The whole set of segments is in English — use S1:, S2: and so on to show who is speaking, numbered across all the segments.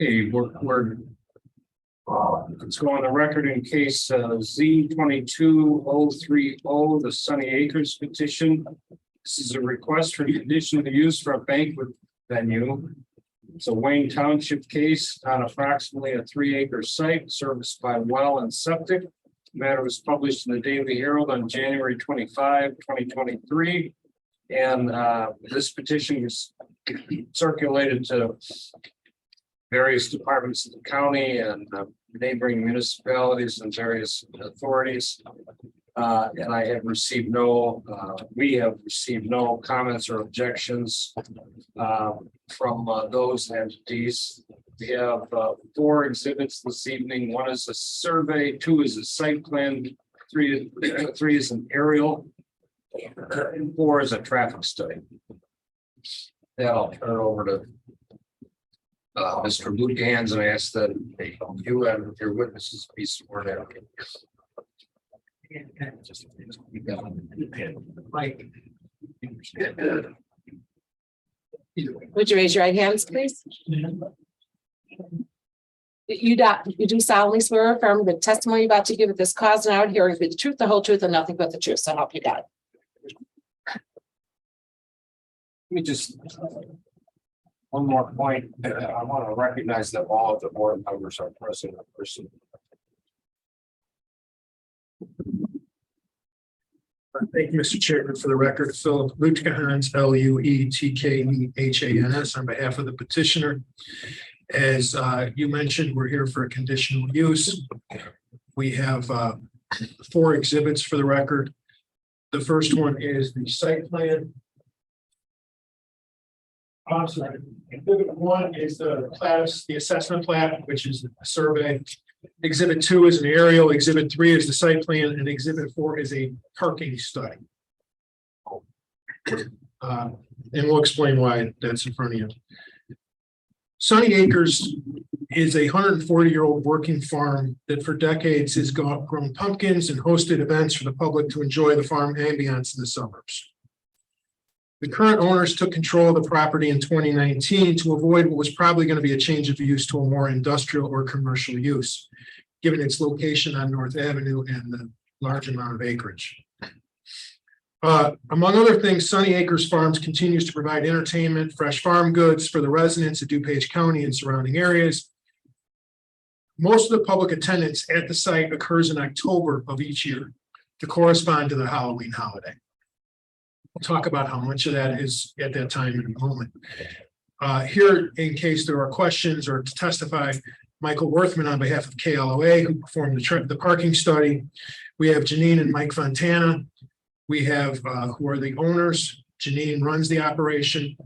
S1: Hey, let's go on the record in case Z22030, the Sunny Acres petition. This is a request for conditional use for a banquet venue. It's a Wayne Township case on approximately a 3-acre site serviced by well and septic. The matter was published in the Daily Herald on January 25, 2023. And this petition was circulated to various departments of the county and neighboring municipalities and various authorities. And I have received we have received no comments or objections from those entities. We have 4 exhibits this evening. 1 is a survey, 2 is a site plan, 3 is an aerial, and 4 is a traffic study. Then I'll turn it over to Mr. Luke Gans, and I ask that you and your witnesses be sworn in.
S2: Would you raise your right hands, please? You do solemnly swear or affirm the testimony you're about to give at this cause and out hearing be the truth, the whole truth, and nothing but the truth. So help you God.
S1: Let me just one more point. I want to recognize that all of the board members are present in person.
S3: Thank you, Mr. Chairman. For the record, Philip Lutkehans, Lutkehans, on behalf of the petitioner. As you mentioned, we're here for a conditional use. We have 4 exhibits for the record. The first one is the site plan. I'm sorry. Exhibit 1 is the assessment plat, which is the survey. Exhibit 2 is an aerial. Exhibit 3 is the site plan, and Exhibit 4 is a parking study. And we'll explain why that's in front of you. Sunny Acres is a 140-year-old working farm that for decades has grown pumpkins and hosted events for the public to enjoy the farm ambiance in the suburbs. The current owners took control of the property in 2019 to avoid what was probably going to be a change of use to a more industrial or commercial use, given its location on North Avenue and the large amount of acreage. Among other things, Sunny Acres Farms continues to provide entertainment, fresh farm goods for the residents of DuPage County and surrounding areas. Most of the public attendance at the site occurs in October of each year to correspond to the Halloween holiday. We'll talk about how much of that is at that time in a moment. Here, in case there are questions or to testify, Michael Worthman on behalf of KLOA, who performed the parking study. We have Janine and Mike Fontana. We have who are the owners. Janine runs the operation.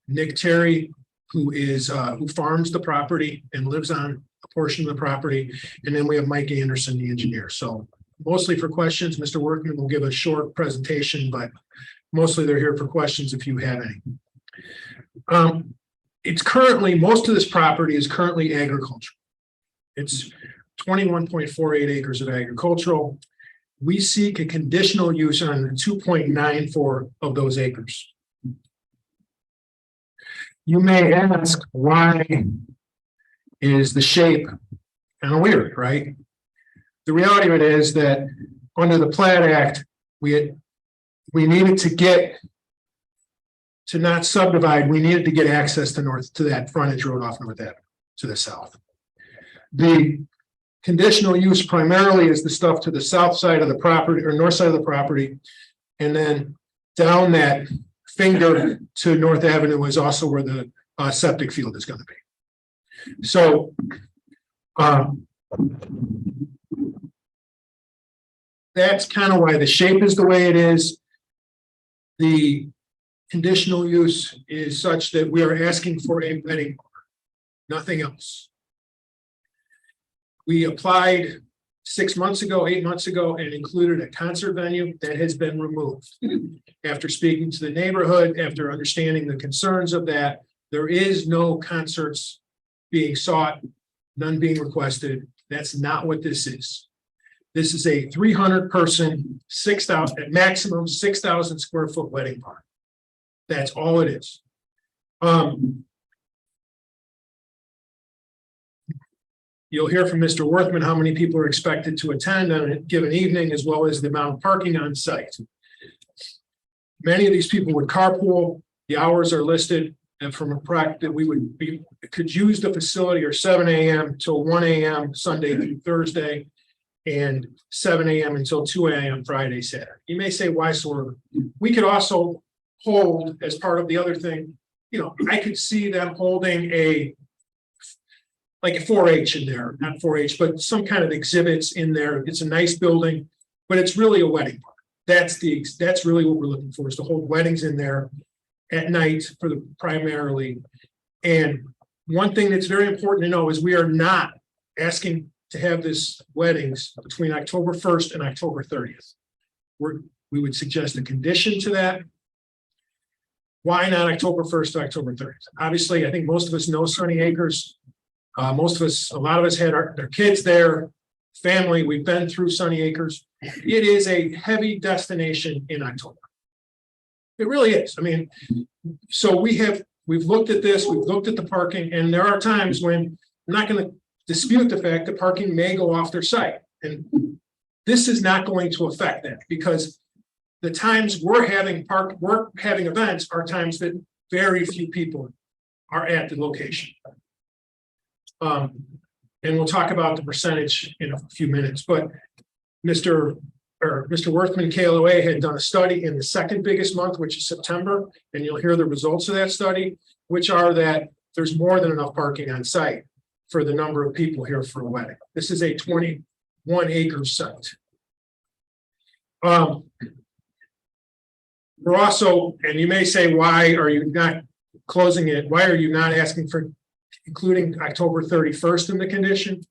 S3: Nick Terry, who farms the property and lives on a portion of the property. And then we have Mike Anderson, the engineer. So mostly for questions. Mr. Workman will give a short presentation, but mostly they're here for questions if you have any. Most of this property is currently agricultural. It's 21.48 acres of agricultural. We seek a conditional use on 2.94 of those acres. You may ask, why is the shape kind of weird, right? The reality of it is that under the Plat Act, we needed to not subdivide, we needed to get access to that frontage road off North Avenue to the south. The conditional use primarily is the stuff to the south side of the property or north side of the property. And then down that finger to North Avenue is also where the septic field is going to be. So that's kind of why the shape is the way it is. The conditional use is such that we are asking for a wedding bar, nothing else. We applied 6 months ago, 8 months ago, and included a concert venue that has been removed. After speaking to the neighborhood, after understanding the concerns of that, there is no concerts being sought, none being requested. That's not what this is. This is a 300-person, 6,000 at maximum 6,000 square foot wedding party. That's all it is. You'll hear from Mr. Worthman how many people are expected to attend on a given evening, as well as the amount of parking on site. Many of these people would carpool. The hours are listed, and from a practice, could use the facility or 7 a.m. till 1 a.m. Sunday through Thursday, and 7 a.m. until 2 a.m. Friday, Saturday. You may say, why so early? We could also hold, as part of the other thing, I could see them holding like a 4-H in there, not 4-H, but some kind of exhibits in there. It's a nice building, but it's really a wedding park. That's really what we're looking for, is to hold weddings in there at night for the primarily. And one thing that's very important to know is we are not asking to have this weddings between October 1st and October 30th. We would suggest a condition to that. Why not October 1st to October 30th? Obviously, I think most of us know Sunny Acres. A lot of us had their kids there, family. We've been through Sunny Acres. It is a heavy destination in October. It really is. I mean, so we've looked at this, we've looked at the parking, and there are times when I'm not going to dispute the fact that parking may go off their site. And this is not going to affect that, because the times we're having events are times that very few people are at the location. And we'll talk about the percentage in a few minutes, but Mr. Worthman, KLOA, had done a study in the second biggest month, which is September, and you'll hear the results of that study, which are that there's more than enough parking on site for the number of people here for a wedding. This is a 21-acre site. We're also, and you may say, why are you not closing it? Why are you not asking for including October 31st in the condition?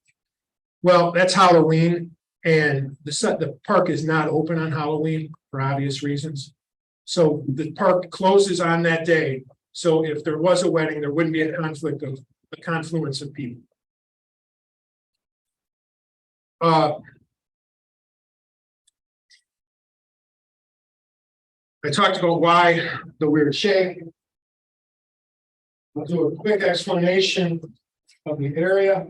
S3: Well, that's Halloween, and the park is not open on Halloween for obvious reasons. So the park closes on that day. So if there was a wedding, there wouldn't be a confluence of people. I talked about why the weird shape. I'll do a quick explanation of the area.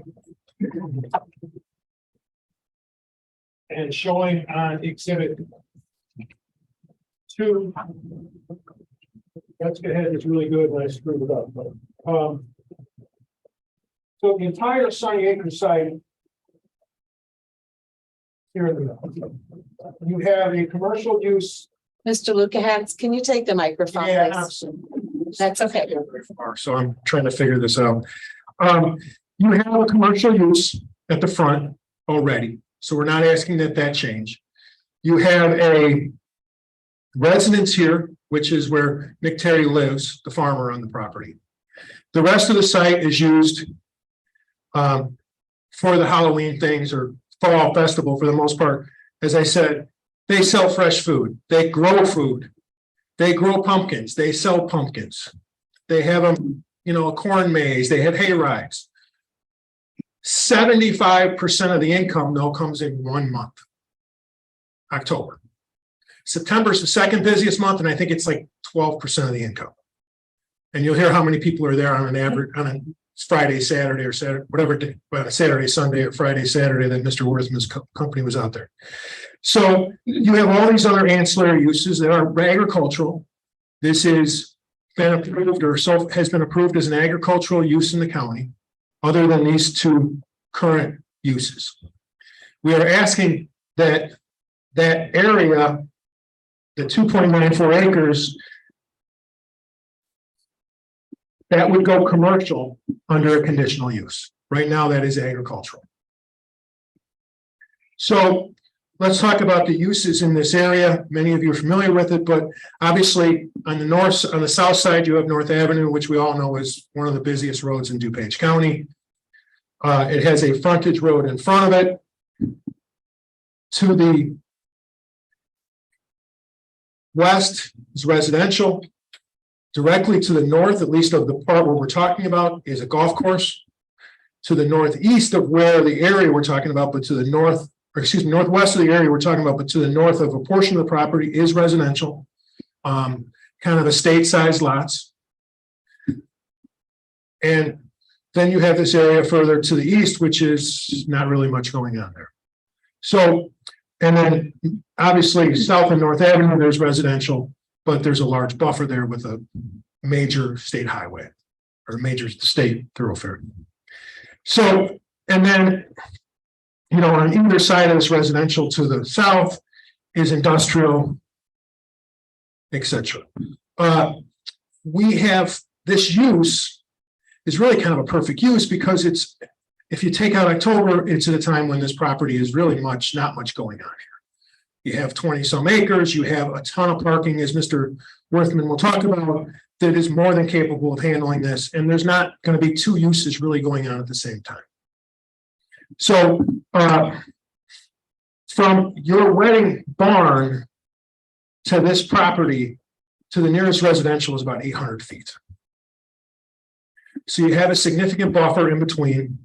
S3: And showing on exhibit 2. That's ahead is really good when I screwed it up. So the entire Sunny Acres site here in the middle. You have a commercial use.
S2: Mr. Lukahans, can you take the microphone,
S3: Yeah,
S2: please?
S3: absolutely.
S2: That's okay.
S3: So I'm trying to figure this out. You have a commercial use at the front already, so we're not asking that change. You have a residence here, which is where Nick Terry lives, the farmer on the property. The rest of the site is used for the Halloween things or fall festival for the most part. As I said, they sell fresh food. They grow food. They grow pumpkins. They sell pumpkins. They have a corn maze. They have hay rides. 75% of the income, though, comes in 1 month, October. September is the second busiest month, and I think it's like 12% of the income. And you'll hear how many people are there on an average on a Friday, Saturday, or Saturday, whatever day, Saturday, Sunday, or Friday, Saturday that Mr. Worthman's company was out there. So you have all these other ancillary uses that are agricultural. This is been approved or has been approved as an agricultural use in the county, other than these 2 current uses. We are asking that area, the 2.94 acres, that would go commercial under a conditional use. Right now, that is agricultural. So let's talk about the uses in this area. Many of you are familiar with it, but obviously on the south side, you have North Avenue, which we all know is one of the busiest roads in DuPage County. It has a frontage road in front of it. To the west is residential. Directly to the north, at least of the part where we're talking about, is a golf course. To the northeast of where the area we're talking about, but to the northwest of the area we're talking about, but to the north of a portion of the property is residential, kind of estate-sized lots. And Then you have this area further to the east, which is not really much going on there. So, and then obviously South and North Avenue, there's residential, but there's a large buffer there with a major state highway or major state thoroughfare. So, and then, you know, on either side of this residential to the south is industrial, etc. We have this use is really kind of a perfect use because it's, if you take out October, it's at a time when this property is really not much going on here. You have 20 some acres, you have a ton of parking, as Mr. Worthman will talk about, that is more than capable of handling this. And there's not going to be two uses really going on at the same time. So from your wedding barn to this property to the nearest residential is about 800 feet. So you have a significant buffer in between.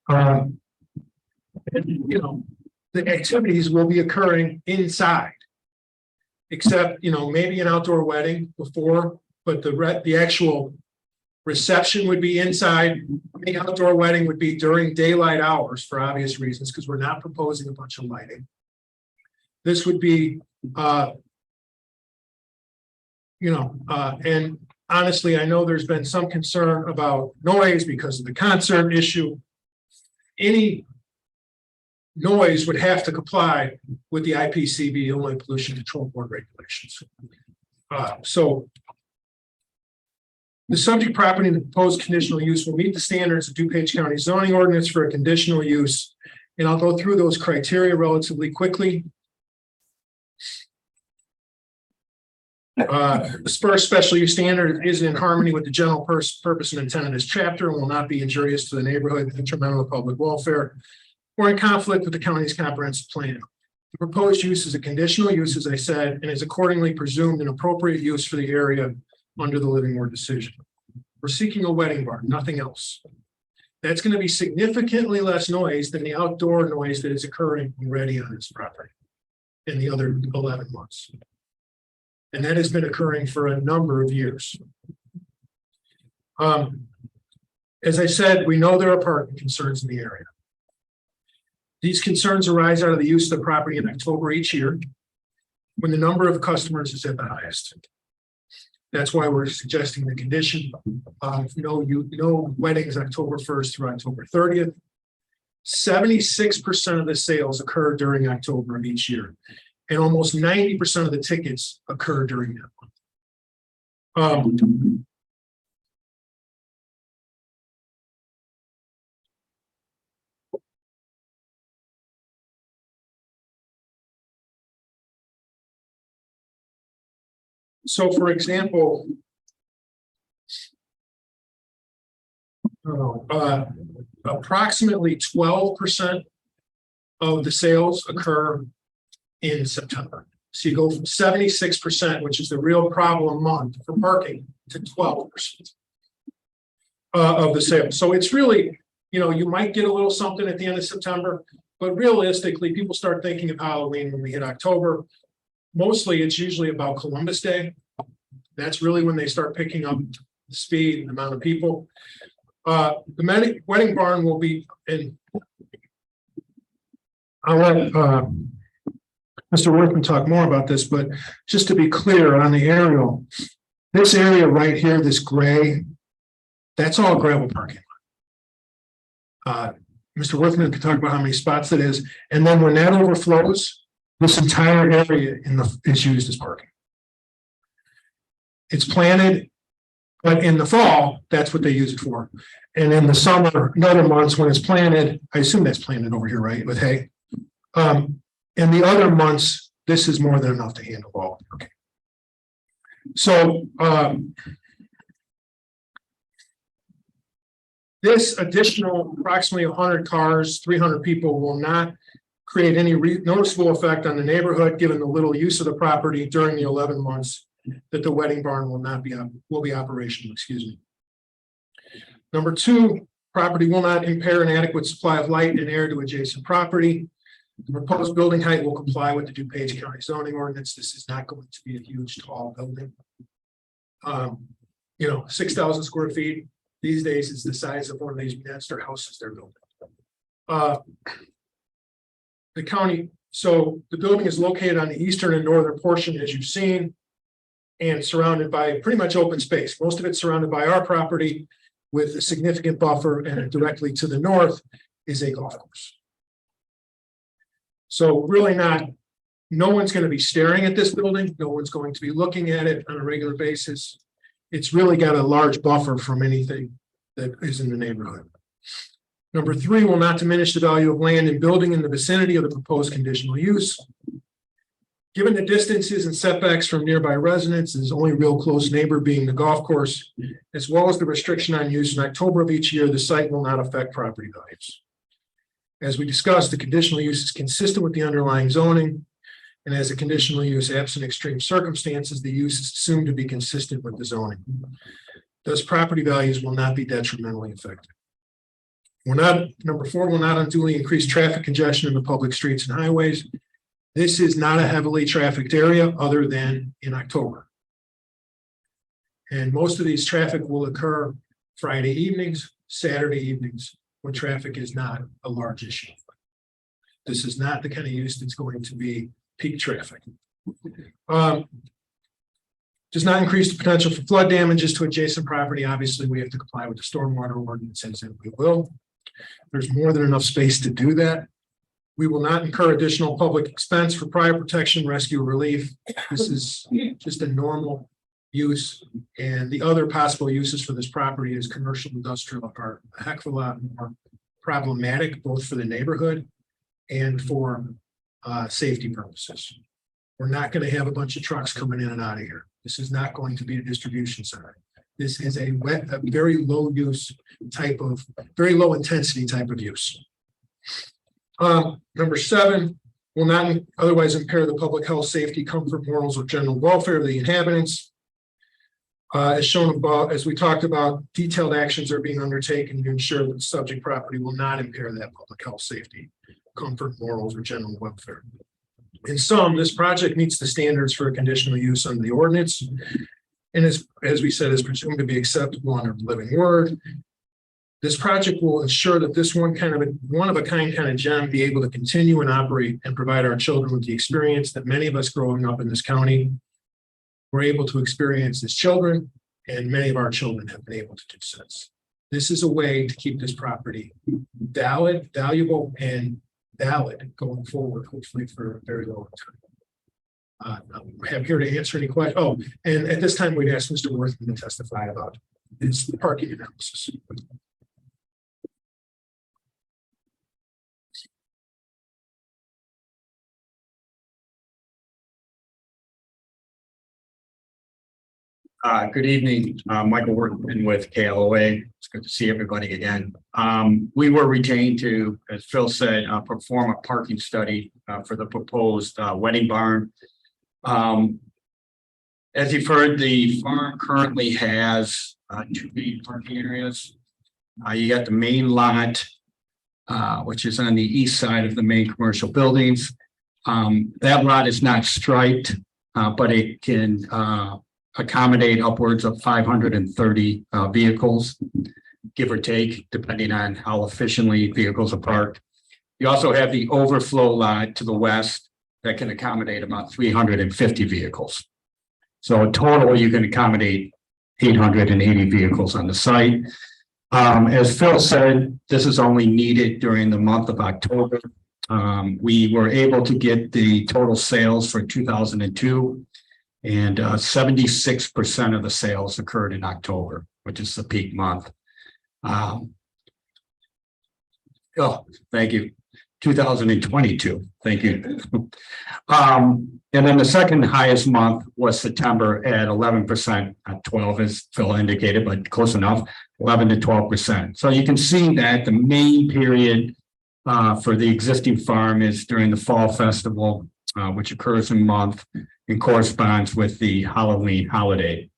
S3: And, you know, the activities will be occurring inside, except, you know, maybe an outdoor wedding before, but the actual reception would be inside. The outdoor wedding would be during daylight hours for obvious reasons, because we're not proposing a bunch of lighting. This would be, and honestly, I know there's been some concern about noise because of the concert issue. Any noise would have to comply with the IPCB, Illinois Pollution Control Board regulations. So the subject property and the proposed conditional use will meet the standards of DuPage County zoning ordinance for a conditional use. And I'll go through those criteria relatively quickly. The first special use standard is in harmony with the general purpose and intent of this chapter and will not be injurious to the neighborhood, detrimental to public welfare, or in conflict with the county's comprehensive plan. The proposed use is a conditional use, as I said, and is accordingly presumed an appropriate use for the area under the Livermore decision. We're seeking a wedding barn, nothing else. That's going to be significantly less noise than the outdoor noise that is occurring already on this property in the other 11 months. And that has been occurring for a number of years. As I said, we know there are parking concerns in the area. These concerns arise out of the use of the property in October each year, when the number of customers is at the highest. That's why we're suggesting the condition of no weddings October 1st through October 30th. 76% of the sales occur during October of each year, and almost 90% of the tickets occur during that month. So, for example, approximately 12% of the sales occur in September. So you go from 76%, which is the real problem month for parking, to 12% of the sales. So it's really, you might get a little something at the end of September, but realistically, people start thinking of Halloween when we hit October. Mostly, it's usually about Columbus Day. That's really when they start picking up the speed and the amount of people. The wedding barn will be in. I'll let Mr. Workman talk more about this, but just to be clear on the aerial, this area right here, this gray, that's all gravel parking lot. Mr. Workman can talk about how many spots it is, and then when that overflows, this entire area is used as parking. It's planted, but in the fall, that's what they use it for. And in the summer, in other months when it's planted, I assume that's planted over here, right, with hay. In the other months, this is more than enough to handle all. Okay. So this additional approximately 100 cars, 300 people will not create any noticeable effect on the neighborhood, given the little use of the property during the 11 months that the wedding barn will be operational. Excuse me. Number two, property will not impair an adequate supply of light and air to adjacent property. The proposed building height will comply with the DuPage County zoning ordinance. This is not going to be a huge, tall building. 6,000 square feet These days, it's the size of one of these monster houses they're building. The county, so the building is located on the eastern and northern portion, as you've seen, and surrounded by pretty much open space. Most of it's surrounded by our property with a significant buffer, and directly to the north is a golf course. So really no one's going to be staring at this building. No one's going to be looking at it on a regular basis. It's really got a large buffer from anything that is in the neighborhood. Number 3 will not diminish the value of land and building in the vicinity of the proposed conditional use. Given the distances and setbacks from nearby residents, only real close neighbor being the golf course, as well as the restriction on use in October of each year, the site will not affect property values. As we discussed, the conditional use is consistent with the underlying zoning, and as a conditional use absent extreme circumstances, the use is assumed to be consistent with the zoning. Thus, property values will not be detrimentally affected. Number 4 will not unduly increase traffic congestion in the public streets and highways. This is not a heavily trafficked area other than in October. And most of these traffic will occur Friday evenings, Saturday evenings, when traffic is not a large issue. This is not the kind of use that's going to be peak traffic. Does not increase the potential for flood damages to adjacent property. Obviously, we have to comply with the stormwater ordinances, and we will. There's more than enough space to do that. We will not incur additional public expense for prior protection, rescue, or relief. This is just a normal use. And the other possible uses for this property is commercial, industrial are a heck of a lot more problematic, both for the neighborhood and for safety purposes. We're not going to have a bunch of trucks coming in and out of here. This is not going to be a distribution center. This is a very low use type of, very low intensity type of use. Number 7 will not otherwise impair the public health, safety, comfort, morals, or general welfare of the inhabitants. As shown above, as we talked about, detailed actions are being undertaken to ensure that the subject property will not impair that public health, safety, comfort, morals, or general welfare. In sum, this project meets the standards for a conditional use under the ordinance, and as we said, is presumed to be acceptable under the living word. This project will ensure that this one of a kind kind of gem be able to continue and operate and provide our children with the experience that many of us growing up in this county were able to experience as children, and many of our children have been able to do since. This is a way to keep this property valuable, and valid going forward, hopefully for a very long time. I'm here to answer any questions. Oh, and at this time, we'd ask Mr. Worthman to testify about his parking analysis.
S4: Good evening, Michael Workman with KLOA. It's good to see everybody again. We were retained to, as Phil said, perform a parking study for the proposed wedding barn. As you've heard, the farm currently has 2 main parking areas. You got the main lot, which is on the east side of the main commercial buildings. That lot is not striped, but it can accommodate upwards of 530 vehicles, give or take, depending on how efficiently vehicles are parked. You also have the overflow lot to the west that can accommodate about 350 vehicles. So in total, you can accommodate 880 vehicles on the site. As Phil said, this is only needed during the month of October. We were able to get the total sales for 2002. And 76% of the sales occurred in October, which is the peak month. Oh, thank you. 2022. Thank you. And then the second highest month was September at 11%, not 12 as Phil indicated, but close enough, 11 to 12%. So you can see that the main period for the existing farm is during the fall festival, which occurs in a month and corresponds with the Halloween holiday.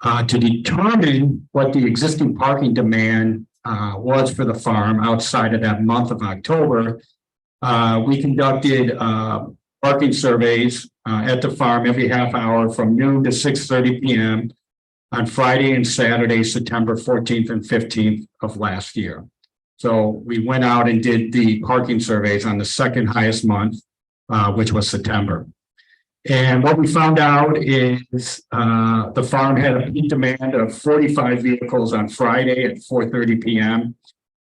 S4: To determine what the existing parking demand was for the farm outside of that month of October, we conducted parking surveys at the farm every half hour from noon to 6:30 p.m. on Friday and Saturday, September 14th and 15th of last year. So we went out and did the parking surveys on the second highest month, which was September. And what we found out is the farm had a peak demand of 45 vehicles on Friday at 4:30 p.m.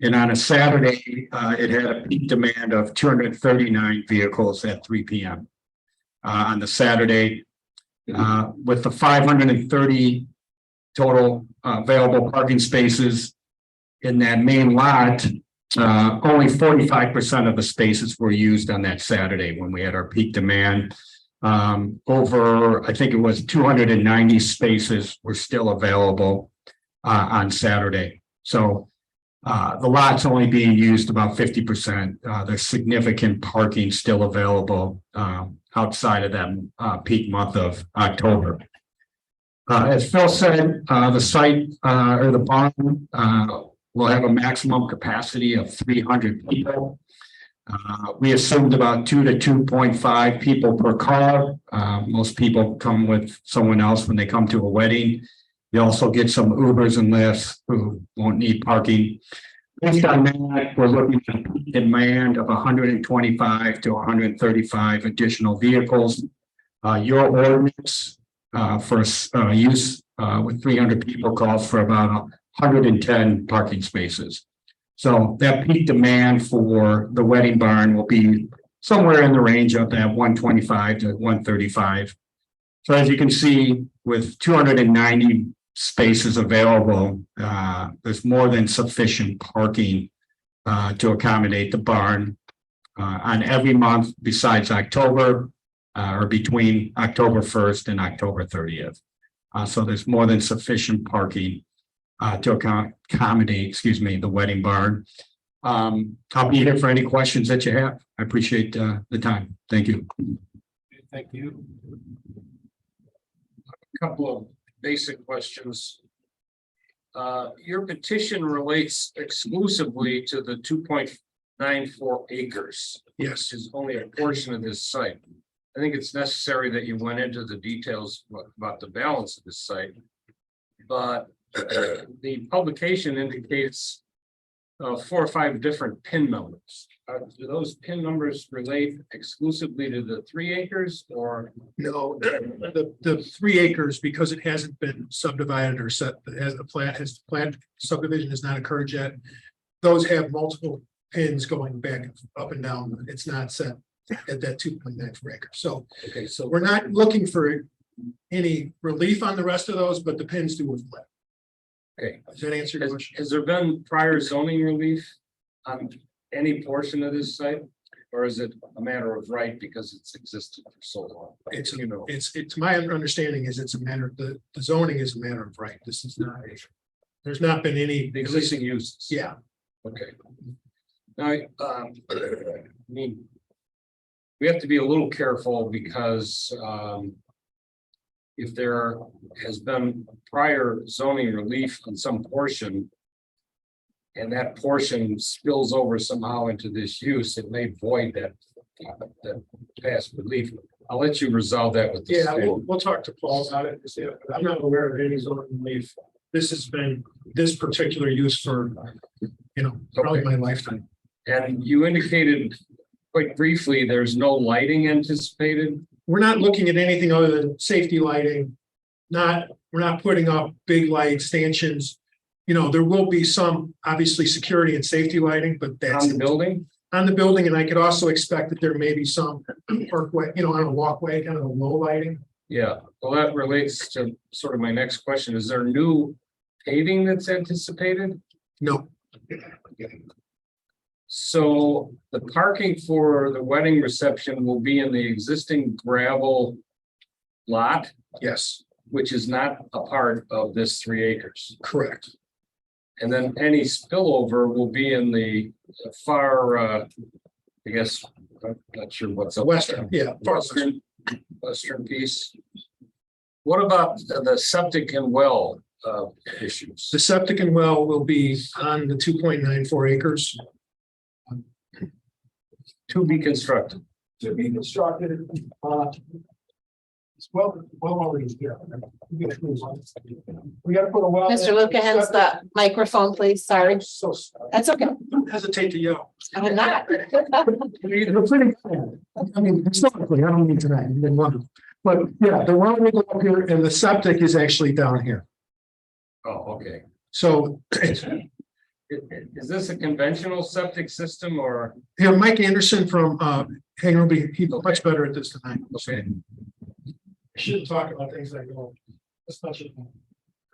S4: And on a Saturday, it had a peak demand of 239 vehicles at 3 p.m. On the Saturday, with the 530 total available parking spaces in that main lot, only 45% of the spaces were used on that Saturday when we had our peak demand. Over, I think it was 290 spaces were still available on Saturday. So the lot's only being used about 50%. There's significant parking still available outside of that peak month of October. As Phil said, the site or the barn will have a maximum capacity of 300 people. We assumed about 2 to 2.5 people per car. Most people come with someone else when they come to a wedding. You also get some Ubers and Lyfts who won't need parking. Based on that, we're looking at a demand of 125 to 135 additional vehicles. Your ordinance for use with 300 people calls for about 110 parking spaces. So that peak demand for the wedding barn will be somewhere in the range of that 125 to 135. So as you can see, with 290 spaces available, there's more than sufficient parking to accommodate the barn on every month besides October or between October 1st and October 30th. So there's more than sufficient parking to accommodate, the wedding barn. I'll be here for any questions that you have. I appreciate the time. Thank you.
S1: Thank you. A couple of basic questions. Your petition relates exclusively to the 2.94 acres.
S3: Yes.
S1: Which is only a portion of this site. I think it's necessary that you went into the details about the balance of this site. But the publication indicates 4 or 5 different PIN numbers. Do those PIN numbers relate exclusively to the 3 acres or?
S3: No, the 3 acres, because it hasn't been subdivided or set, as the plat subdivision has not occurred yet. Those have multiple pins going back up and down. It's not set at that 2.94 acres. So,
S1: okay, so
S3: we're not looking for any relief on the rest of those, but the pins do reflect.
S1: okay.
S3: Does that answer your question?
S1: Has there been prior zoning relief on any portion of this site? Or is it a matter of right because it's existed for so long?
S3: It's my understanding is it's a matter of the zoning is a matter of right. This is not there's not been any
S1: The existing uses.
S3: Yeah.
S1: Okay. Now, I mean, we have to be a little careful because if there has been prior zoning relief on some portion and that portion spills over somehow into this use, it may void that past relief. I'll let you resolve that with the
S3: Yeah,
S1: state.
S3: we'll talk to Paul about it. I'm not aware of any zoning relief. This has been this particular use for, probably my lifetime.
S1: And you indicated quite briefly, there's no lighting anticipated.
S3: We're not looking at anything other than safety lighting. We're not putting up big light stanchions. There will be some obviously security and safety lighting, but that's
S1: On the building?
S3: On the building. And I could also expect that there may be some parkway, on a walkway, kind of a low lighting.
S1: Yeah, well, that relates to sort of my next question. Is there new paving that's anticipated?
S3: No.
S1: So the parking for the wedding reception will be in the existing gravel lot,
S3: Yes,
S1: which is not a part of this 3 acres.
S3: correct.
S1: And then any spillover will be in the far, I guess, I'm not sure what's up.
S3: Western, yeah.
S1: Western piece. What about the septic and well issues?
S3: The septic and well will be on the 2.94 acres.
S1: To be constructed.
S3: To be constructed. Well, already here. We gotta put a well.
S2: Mr. Luca, hands the microphone, please. Sorry.
S3: So sorry.
S2: That's okay.
S3: Don't hesitate to yell.
S2: I'm not.
S3: I mean, historically, I don't mean tonight, you didn't want to. But yeah, the well will go up here and the septic is actually down here.
S1: Oh, okay.
S3: So,
S1: Is this a conventional septic system or?
S3: yeah, Mike Anderson from Hanger will be, he's much better at this than I am.
S1: Okay.
S3: I shouldn't talk about things like that. That's not your thing.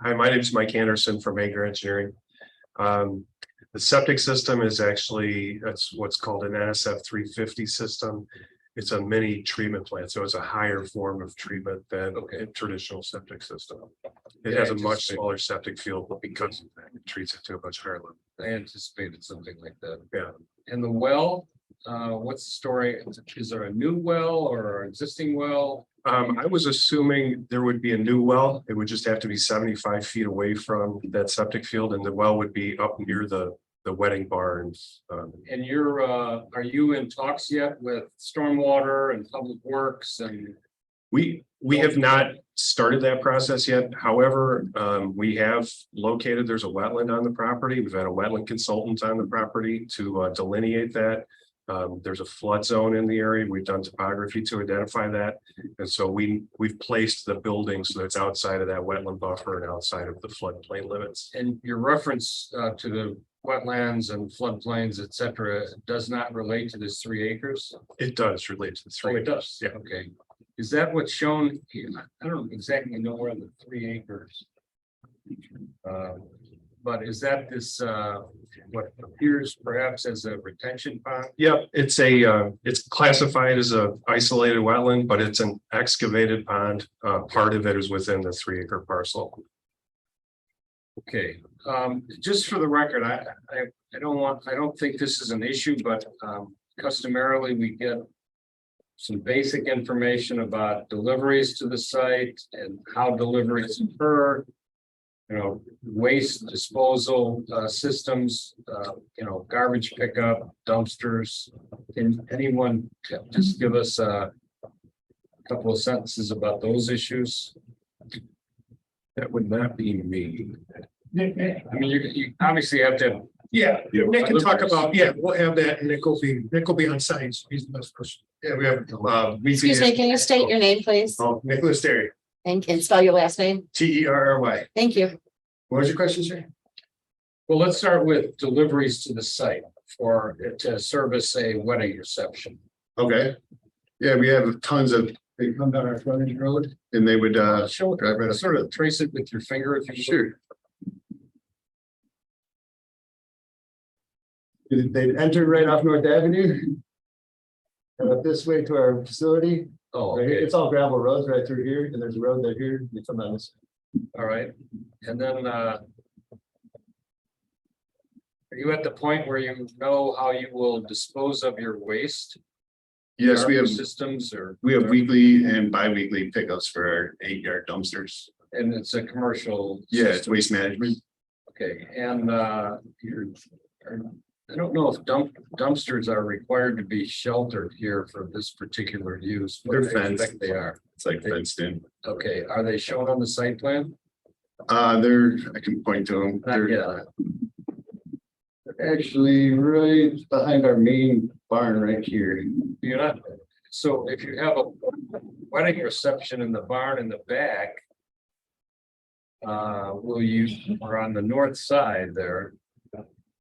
S5: Hi, my name is Mike Anderson from Ager Engineering. The septic system is actually, that's what's called an NSF 350 system. It's a mini treatment plant, so it's a higher form of treatment than a traditional septic system. It has a much smaller septic field because of that. It treats it to a much higher level.
S1: I anticipated something like that.
S5: Yeah.
S1: And the well, what's the story? Is there a new well or an existing well?
S5: I was assuming there would be a new well. It would just have to be 75 feet away from that septic field, and the well would be up near the wedding barns.
S1: And are you in talks yet with stormwater and public works and?
S5: We have not started that process yet. However, we have located, there's a wetland on the property. We've had a wetland consultant on the property to delineate that. There's a flood zone in the area. We've done topography to identify that. And so we've placed the building so it's outside of that wetland buffer and outside of the floodplain limits.
S1: And your reference to the wetlands and floodplains, et cetera, does not relate to this 3 acres?
S5: It does relate to the
S1: Oh,
S5: 3.
S1: it does?
S5: Yeah.
S1: Okay. Is that what's shown here? I don't exactly know where the 3 acres. But is that this, what appears perhaps as a retention pond?
S5: Yep, it's classified as a isolated wetland, but it's an excavated pond. Part of it is within the 3 acre parcel.
S1: Okay, just for the record, I don't think this is an issue, but customarily we get some basic information about deliveries to the site and how deliveries occur. You know, waste disposal systems, you know, garbage pickup, dumpsters. Can anyone just give us a couple of sentences about those issues?
S5: That would not be me.
S1: I mean, you obviously have to.
S3: Yeah, Nick can talk about, yeah, we'll have that, and Nick will be on site, so he's the best person.
S5: Yeah, we have.
S2: Excuse me, can you state your name, please?
S5: Oh, Nicholas Terry,
S2: And spell your last name?
S5: TERRY.
S2: Thank you.
S5: What was your question, sir?
S1: Well, let's start with deliveries to the site to service a wedding reception.
S5: Okay. Yeah, we have tons of, they come down our frontage road and they would
S1: Show
S5: drive right up.
S1: sort of trace it with your finger if you would.
S5: Sure.
S6: They'd enter right off North Avenue. And up this way to our facility.
S1: Oh,
S6: Right here.
S1: okay,
S6: It's all gravel roads right through here, and there's a road right here. You come down this.
S1: all right. And then are you at the point where you know how you will dispose of your waste?
S7: Yes, we have,
S1: Garbage systems or?
S7: weekly and bi-weekly pickups for our 8-yard dumpsters.
S1: And it's a commercial.
S7: Yeah, it's
S1: system.
S7: waste management.
S1: Okay, and I don't know if dumpsters are required to be sheltered here for this particular use. but
S7: They're
S1: I
S7: fenced.
S1: expect They are.
S7: It's like fenced in.
S1: Okay, are they shown on the site plan?
S7: I can point to them.
S1: Not yet.
S6: Actually, right behind our main barn right here.
S1: You're not, so if you have a wedding reception in the barn in the back. Will you, or on the north side there?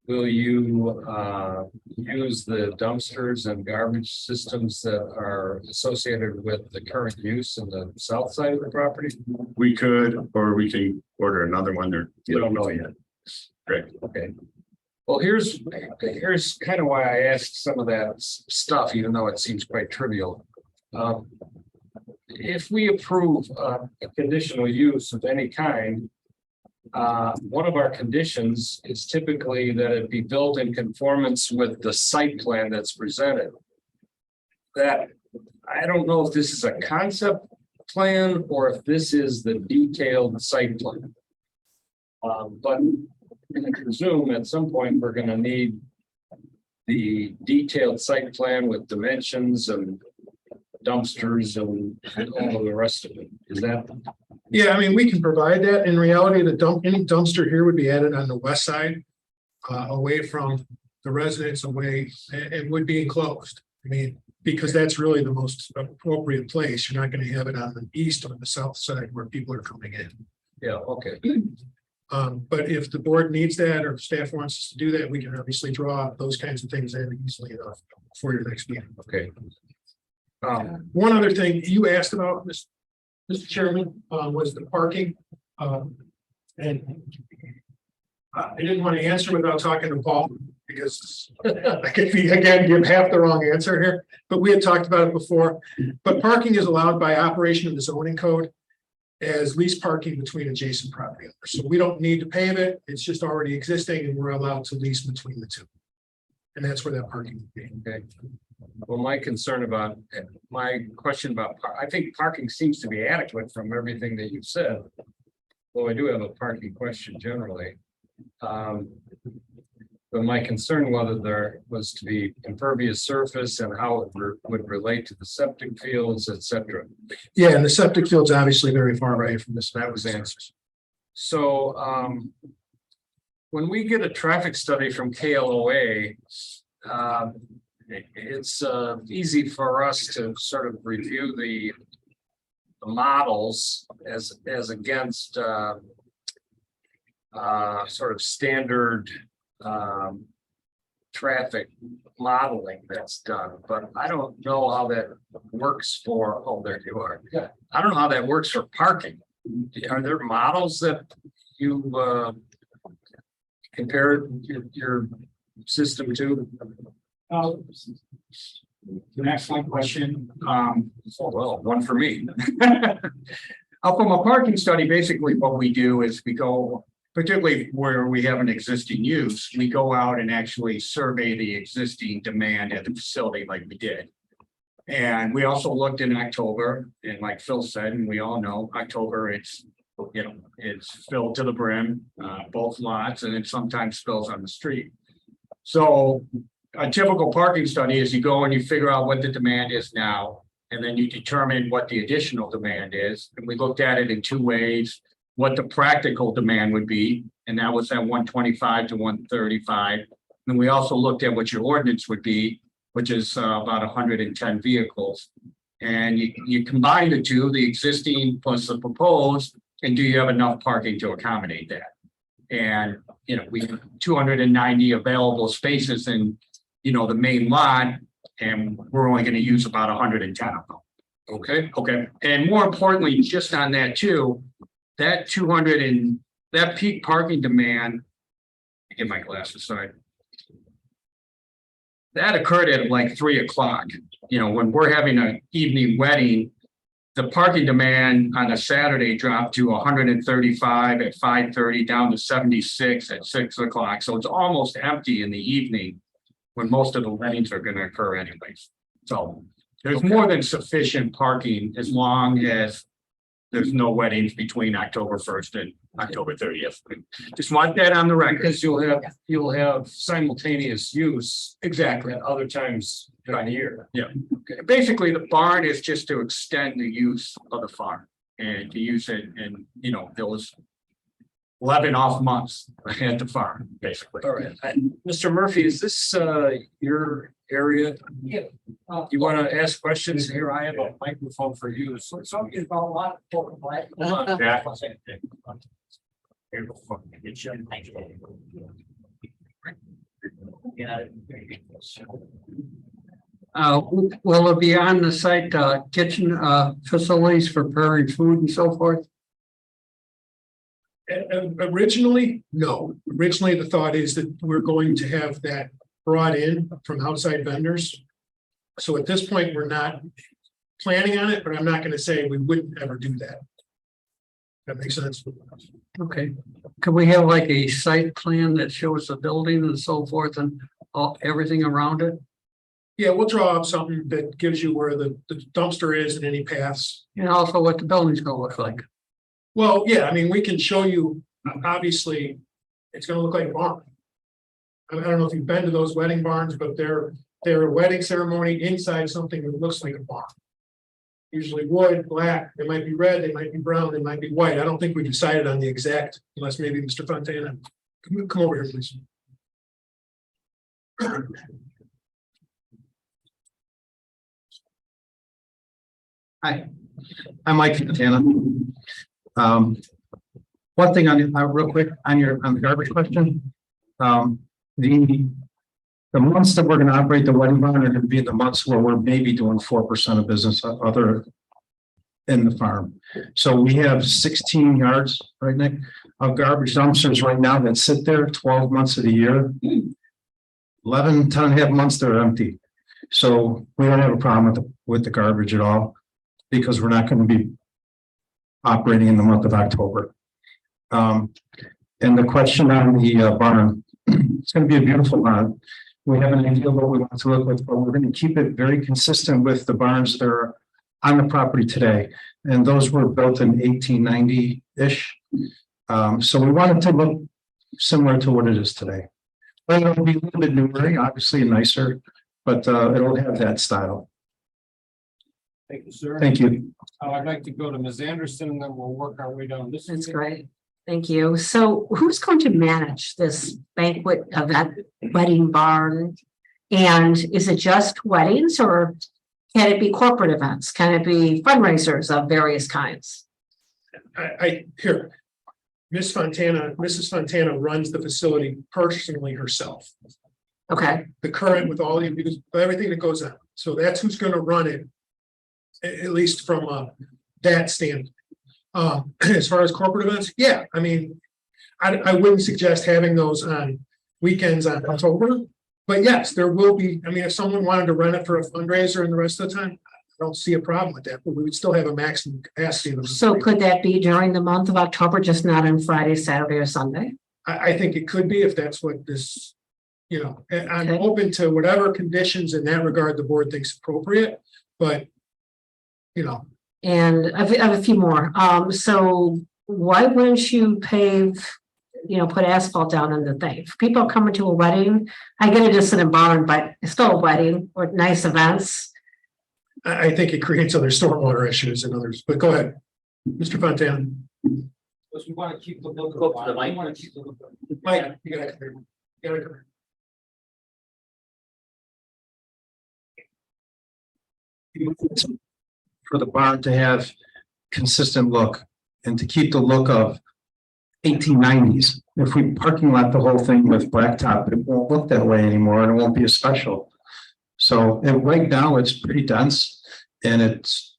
S1: Will you use the dumpsters and garbage systems that are associated with the current use in the south side of the property?
S7: We could, or we can order another one or.
S1: You don't know yet.
S7: Correct.
S1: Okay. Well, here's kind of why I asked some of that stuff, even though it seems quite trivial. If we approve a conditional use of any kind, one of our conditions is typically that it be built in conformance with the site plan that's presented. That, I don't know if this is a concept plan or if this is the detailed site plan. But I presume at some point we're gonna need the detailed site plan with dimensions and dumpsters and all of the rest of it. Is that?
S3: Yeah, I mean, we can provide that. In reality, any dumpster here would be added on the west side. Away from the residents, away, and would be enclosed. I mean, because that's really the most appropriate place. You're not gonna have it on the east or the south side where people are coming in.
S1: Yeah, okay.
S3: But if the board needs that or staff wants us to do that, we can obviously draw those kinds of things in easily enough for your next meeting.
S1: Okay.
S3: One other thing you asked about, Mr. Chairman, was the parking. And I didn't want to answer without talking to Paul because I could be, again, give half the wrong answer here, but we had talked about it before. But parking is allowed by operation of the zoning code as lease parking between adjacent property owners. So we don't need to pave it. It's just already existing and we're allowed to lease between the two. And that's where that parking would be.
S1: Okay. Well, my question about, I think parking seems to be adequate from everything that you've said. Well, I do have a parking question generally. But my concern whether there was to be impervious surface and how it would relate to the septic fields, et cetera.
S3: Yeah, and the septic field's obviously very far away from this.
S1: That was answered. So when we get a traffic study from KLOA, it's easy for us to sort of review the models as against sort of standard traffic modeling that's done, but I don't know how that works for, oh, there you are. Yeah. I don't know how that works for parking. Are there models that you compare your system to?
S4: An excellent question.
S1: Well, one for me.
S4: From a parking study, basically what we do is we go, particularly where we have an existing use, we go out and actually survey the existing demand at the facility like we did. And we also looked in October, and like Phil said, and we all know, October, it's filled to the brim, both lots, and it sometimes spills on the street. So a typical parking study is you go and you figure out what the demand is now, and then you determine what the additional demand is. And we looked at it in two ways. What the practical demand would be, and that was at 125 to 135. And we also looked at what your ordinance would be, which is about 110 vehicles. And you combine the two, the existing plus the proposed, and do you have enough parking to accommodate that? And, we have 290 available spaces in, the main lot, and we're only going to use about 110 of them. Okay. And more importantly, just on that too, that 200 and that peak parking demand, get my glasses, sorry. That occurred at like 3 o'clock. When we're having an evening wedding, the parking demand on a Saturday dropped to 135 at 5:30, down to 76 at 6 o'clock. So it's almost empty in the evening when most of the weddings are going to occur anyways. So there's more than sufficient parking as long as there's no weddings between October 1st and October 30th. Just want that on the record.
S1: Because you'll have simultaneous use.
S4: Exactly.
S1: At other times during the year.
S4: Yeah. Basically, the barn is just to extend the use of the farm and to use it in, those 11 off months at the farm, basically.
S1: All right. Mr. Murphy, is this your area?
S8: Yeah.
S1: You want to ask questions? Here, I have a microphone for you.
S8: So it's talking about a lot of black.
S4: Yeah.
S9: Will it be on the site, kitchen, facilities for preparing food and so forth?
S3: Originally, no. Originally, the thought is that we're going to have that brought in from outside vendors. So at this point, we're not planning on it, but I'm not going to say we wouldn't ever do that. That makes sense.
S9: Okay, could we have like a site plan that shows the building and so forth and everything around it?
S3: Yeah, we'll draw up something that gives you where the dumpster is and any paths.
S9: And also what the building's gonna look like?
S3: Well, yeah, I mean, we can show you, obviously, it's gonna look like a barn. I don't know if you've been to those wedding barns, but they're a wedding ceremony inside something that looks like a barn. Usually wood, black, they might be red, they might be brown, they might be white. I don't think we decided on the exact, unless maybe Mr. Fontana. Come over here, please.
S4: Hi, I'm Mike Fontana. One thing on, real quick, on the garbage question. The months that we're gonna operate the wedding barn are gonna be the months where we're maybe doing 4% of business other in the farm. So we have 16 yards, right, Nick, of garbage dumpsters right now that sit there 12 months of the year. 11, 10 and a half months, they're empty. So we don't have a problem with the garbage at all, because we're not going to be operating in the month of October. And the question on the barn, it's going to be a beautiful barn. We have an idea of what we want to look with, but we're going to keep it very consistent with the barns that are on the property today. And those were built in 1890-ish. So we want it to look similar to what it is today. But it'll be a little bit newer, obviously nicer, but it'll have that style.
S1: Thank you, sir.
S4: Thank you.
S1: I'd like to go to Ms. Anderson, and then we'll work our way down this.
S8: That's great. Thank you. So who's going to manage this banquet event, wedding barn? And is it just weddings, or can it be corporate events? Can it be fundraisers of various kinds?
S3: Here. Mrs. Fontana runs the facility personally herself.
S8: Okay,
S3: The current with all the, because everything that goes on. So that's who's gonna run it. At least from that standpoint. As far as corporate events, yeah, I mean, I wouldn't suggest having those on weekends on October. But yes, there will be, I mean, if someone wanted to rent it for a fundraiser and the rest of the time, I don't see a problem with that, but we would still have a maximum capacity.
S8: so could that be during the month of October, just not on Friday, Saturday, or Sunday?
S3: I think it could be if that's what this, and I'm
S8: Okay.
S3: open to whatever conditions in that regard the board thinks appropriate, but.
S8: And I have a few more. So why wouldn't you pave, put asphalt down in the thing? If people are coming to a wedding, I get it, it's in a barn, but it's still a wedding or nice events.
S3: I think it creates other stormwater issues and others, but go ahead, Mr. Fontana.
S1: Because we want to keep the look.
S6: Go up to the mic.
S1: We want to keep the look.
S3: Mike, you gotta come here.
S4: For the barn to have consistent look and to keep the look of 1890s. If we parking lot the whole thing with blacktop, it won't look that way anymore and it won't be as special. So right now it's pretty dense and it's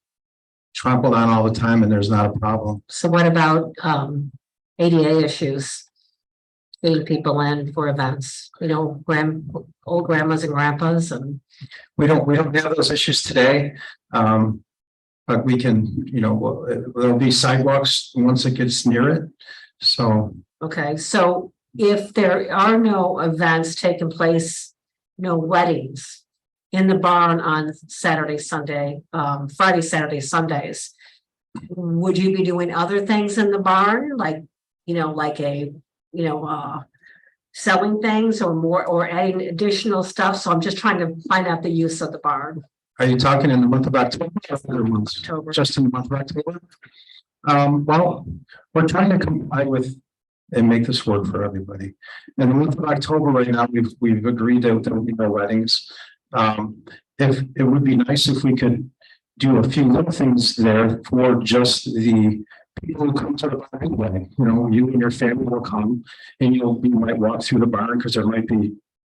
S4: trampled on all the time and there's not a problem.
S8: So what about ADA issues? Getting people in for events, old grandmas and grandpas, and
S4: We don't have those issues today. But we can, there'll be sidewalks once it gets near it. So
S8: okay, so if there are no events taking place, no weddings in the barn on Saturday, Sunday, Friday, Saturday, Sundays, would you be doing other things in the barn, like selling things or more, or adding additional stuff? So I'm just trying to find out the use of the barn.
S4: are you talking in the month of October or other months?
S8: October.
S4: Just in the month of October? Well, we're trying to comply with and make this work for everybody. In the month of October right now, we've agreed that there will be no weddings. If it would be nice if we could do a few little things there for just the people who come to the barn anyway. You and your family will come and you might walk through the barn because there might be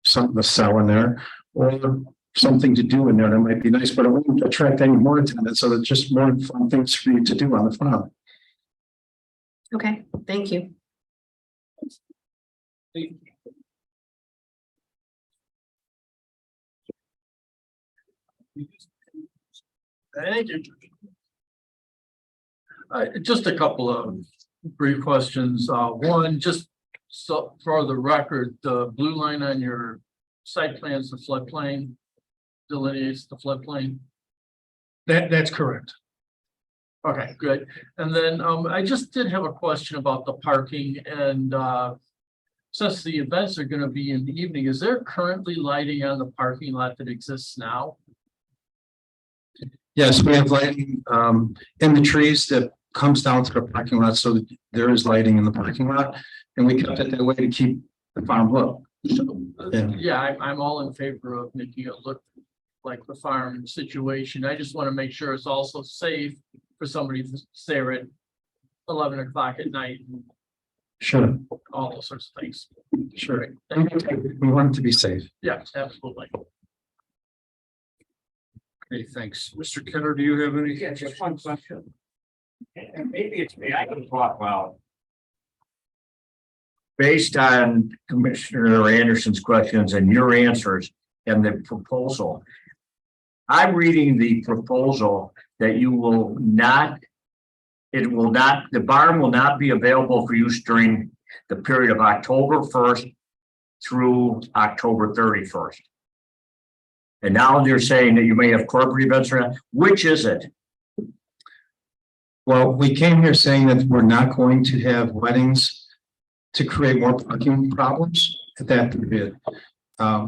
S4: something to sell in there or something to do in there that might be nice, but it won't attract any more attendance. So it's just more fun things for you to do on the farm.
S8: Okay, thank you.
S9: Thank you. Just a couple of brief questions. One, just so for the record, the blue line on your site plans, the floodplain delineates the floodplain.
S3: That's correct.
S9: Okay, good. And then I just did have a question about the parking and since the events are going to be in the evening, is there currently lighting on the parking lot that exists now?
S4: Yes, we have lighting in the trees that comes down to the parking lot, so that there is lighting in the parking lot. And we kept it that way to keep the farm look. And
S9: Yeah, I'm all in favor of making it look like the farm situation. I just want to make sure it's also safe for somebody to stay there at 11 o'clock at night, and
S4: sure,
S9: all those sorts of things.
S4: sure. We want it to be safe.
S9: Yeah, absolutely.
S1: Okay, thanks. Mr. Keller, do you have any?
S10: Yeah, just one question. And maybe it's me, I can talk about. Based on Commissioner Anderson's questions and your answers and the proposal. I'm reading the proposal that you will not. The barn will not be available for use during the period of October 1st through October 31st. And now you're saying that you may have corporate events around, which is it?
S4: Well, we came here saying that we're not going to have weddings to create more parking problems at that period. I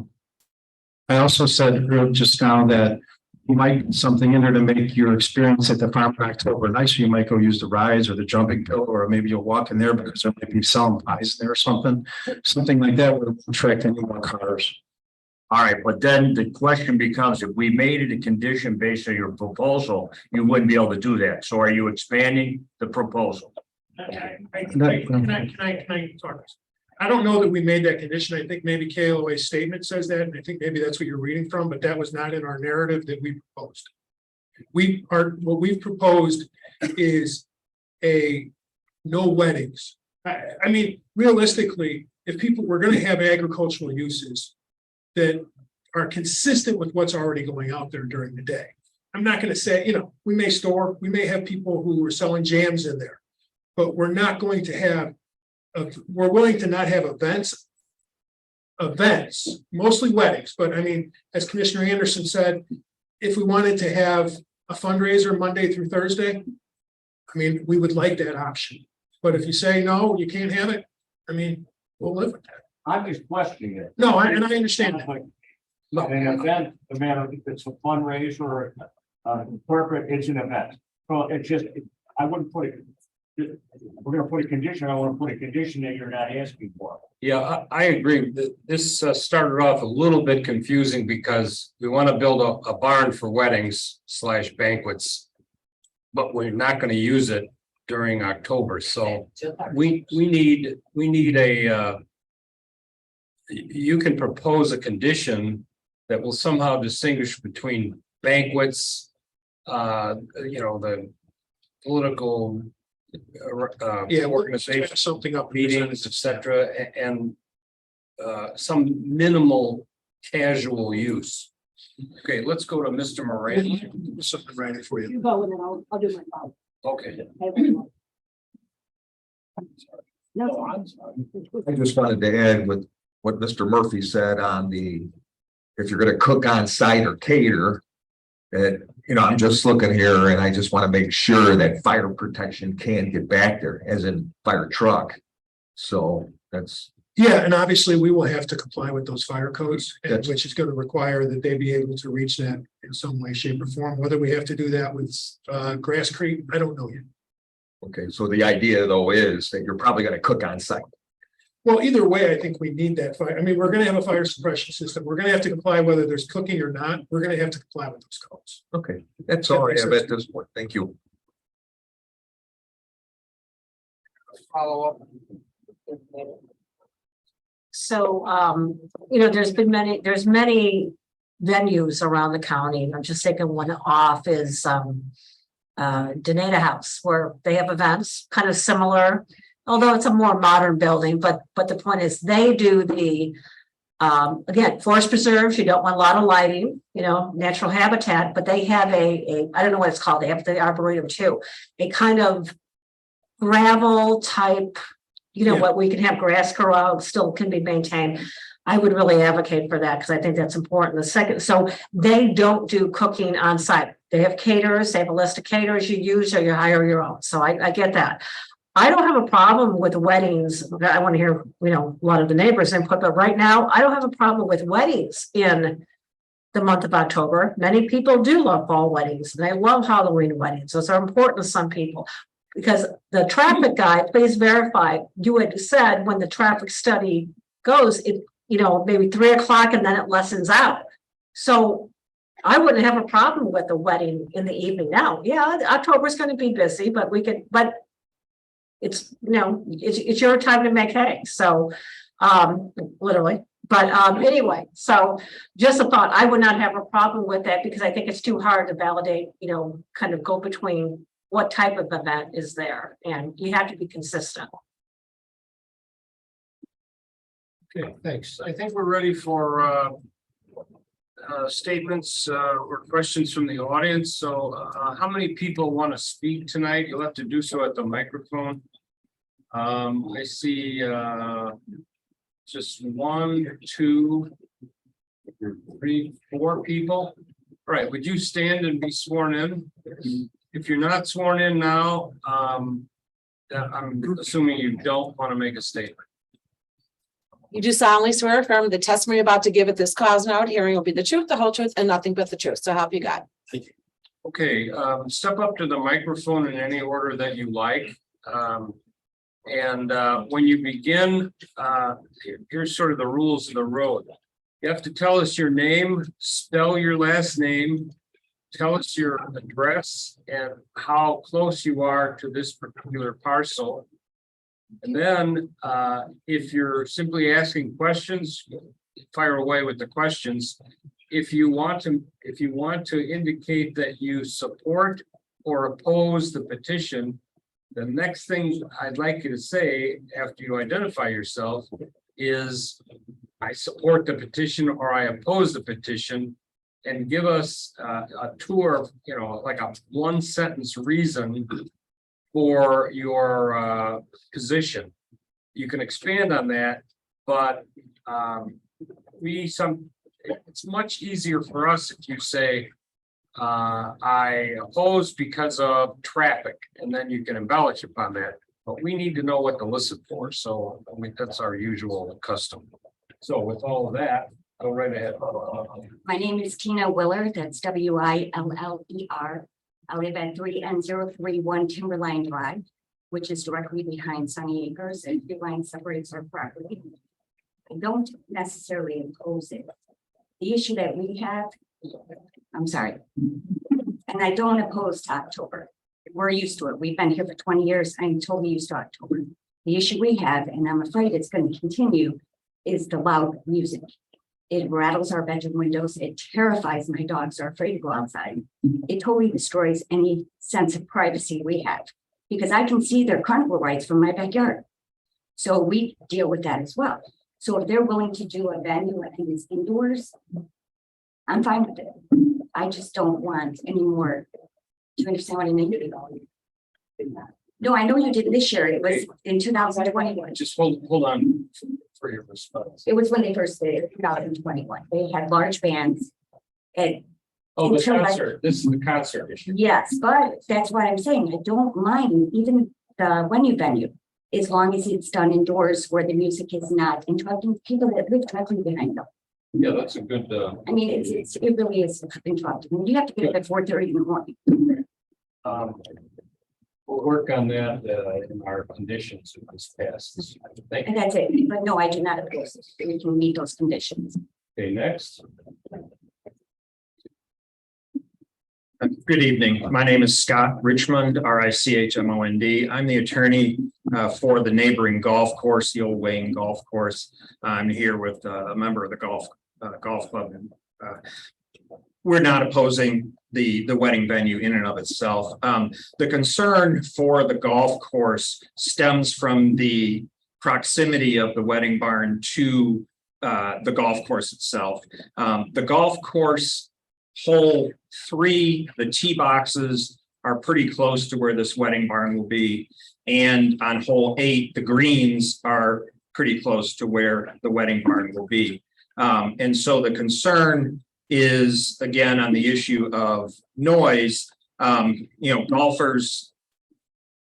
S4: also said just now that you might put something in there to make your experience at the farm in October nicer. You might go use the rides or the jumping pillow, or maybe you'll walk in there because there might be selling pies there or something like that would attract any more cars.
S10: All right, but then the question becomes, if we made it a condition based on your proposal, you wouldn't be able to do that. So are you expanding the proposal?
S3: Can I talk? I don't know that we made that condition. I think maybe KLOA's statement says that, and I think maybe that's what you're reading from, but that was not in our narrative that we proposed. What we've proposed is no weddings. I mean, realistically, if we're gonna have agricultural uses that are consistent with what's already going out there during the day. I'm not gonna say, we may have people who are selling jams in there, but we're not going to have, we're willing to not have events, mostly weddings, but I mean, as Commissioner Anderson said, if we wanted to have a fundraiser Monday through Thursday, I mean, we would like that option. But if you say, no, you can't have it, I mean, we'll live with that.
S10: I'm just questioning it.
S3: No, and I understand that.
S10: An event, no matter if it's a fundraiser or corporate, it's an event. So it's just, I wouldn't put it. We're gonna put a condition, I wanna put a condition that you're not asking for.
S1: Yeah, I agree. This started off a little bit confusing because we want to build a barn for weddings / banquets. But we're not going to use it during October, so we need a. You can propose a condition that will somehow distinguish between banquets, the political. Organization,
S3: something up,
S1: meetings, etc., and some minimal casual use. Okay, let's go to Mr. Moran.
S3: something writing for you.
S8: You go with it, I'll do my part.
S1: Okay.
S8: No,
S11: I just wanted to add with what Mr. Murphy said on if you're gonna cook on site or cater. That, I'm just looking here and I just want to make sure that fire protection can get back there, as in fire truck. So that's.
S3: Yeah, and obviously we will have to comply with those fire codes, which is going to require that they be able to reach that in some way, shape or form. Whether we have to do that with Grass Creek, I don't know yet.
S11: Okay, so the idea though is that you're probably going to cook on site.
S3: Well, either way, I think we need that fire. I mean, we're gonna have a fire suppression system. We're gonna have to comply whether there's cooking or not. We're gonna have to comply with those codes.
S11: Okay, that's all I have at this point. Thank you.
S1: Follow up.
S8: So, there's many venues around the county. I'm just taking one off is, Denata House, where they have events kind of similar. Although it's a more modern building, but the point is they do the, again, forest preserves, you don't want a lot of lighting, natural habitat, but they have I don't know what it's called, they have the arboretum too, a kind of gravel type, what we can have grass grow, still can be maintained. I would really advocate for that because I think that's important. The second, so they don't do cooking on site. They have caterers, they have a list of caterers you use or you hire your own. So I get that. I don't have a problem with weddings. I want to hear, a lot of the neighbors input, but right now I don't have a problem with weddings in the month of October. Many people do love fall weddings, and they love Halloween weddings. Those are important to some people. Because the traffic guy, please verify, you had said when the traffic study goes, it, maybe 3 o'clock and then it lessens out. So I wouldn't have a problem with a wedding in the evening now. Yeah, October's going to be busy, but it's, it's your time to make hay. So, literally. But anyway, so just a thought, I would not have a problem with that because I think it's too hard to validate, kind of go between what type of event is there, and you have to be consistent.
S1: Okay, thanks. I think we're ready for statements or questions from the audience. So how many people want to speak tonight? You'll have to do so at the microphone. I see just 1, 2, 3, 4 people. All right, would you stand and be sworn in? If you're not sworn in now, I'm assuming you don't want to make a statement.
S2: You do solemnly swear or affirm the testimony you're about to give at this cause and out hearing will be the truth, the whole truth, and nothing but the truth. So help you God.
S1: Okay, step up to the microphone in any order that you like. And when you begin, here's sort of the rules of the road. You have to tell us your name, spell your last name, tell us your address and how close you are to this particular parcel. And then if you're simply asking questions, fire away with the questions. If you want to indicate that you support or oppose the petition, the next thing I'd like you to say after you identify yourself is I support the petition or I oppose the petition, and give us a tour of, like a 1-sentence reason for your position. You can expand on that, but it's much easier for us if you say I oppose because of traffic, and then you can embellish upon that. But we need to know what to listen for. So that's our usual custom. So with all of that, go right ahead.
S12: My name is Tina Willer. That's Willer. I live at 3N031 Timberline Drive, which is directly behind Sunny Acres, and 2 line separates our property. I don't necessarily oppose it. The issue that we have, I'm sorry, and I don't oppose to October. We're used to it. We've been here for 20 years. I'm totally used to October. The issue we have, and I'm afraid it's going to continue, is the loud music. It rattles our bedroom windows. It terrifies my dogs are afraid to go outside. It totally destroys any sense of privacy we have because I can see their carnival rides from my backyard. So we deal with that as well. So if they're willing to do a venue and it's indoors, I'm fine with it. I just don't want any more. Do you understand what I mean? No, I know you did this year. It was in 2021.
S1: Just hold on for your response.
S12: It was when they first did it, 2021. They had large bands.
S1: The concert. This is the concert issue.
S12: Yes, but that's what I'm saying. I don't mind even the venue, as long as it's done indoors where the music is not interrupting people that live directly behind them.
S1: Yeah, that's a good.
S12: I mean, it really is interrupting. You have to get up at 4:30 in the morning.
S1: We'll work on that in our conditions of this past. Thank
S12: And
S1: you.
S12: that's it. But no, I do not oppose it. We can meet those conditions.
S1: Okay, next.
S13: Good evening. My name is Scott Richmond, Richmond. I'm the attorney for the neighboring golf course, the Old Wayne Golf Course. I'm here with a member of the golf club. We're not opposing the wedding venue in and of itself. The concern for the golf course stems from the proximity of the wedding barn to the golf course itself. The golf course hole 3, the tee boxes are pretty close to where this wedding barn will be. And on hole 8, the greens are pretty close to where the wedding barn will be. And so the concern is, again, on the issue of noise. Golfers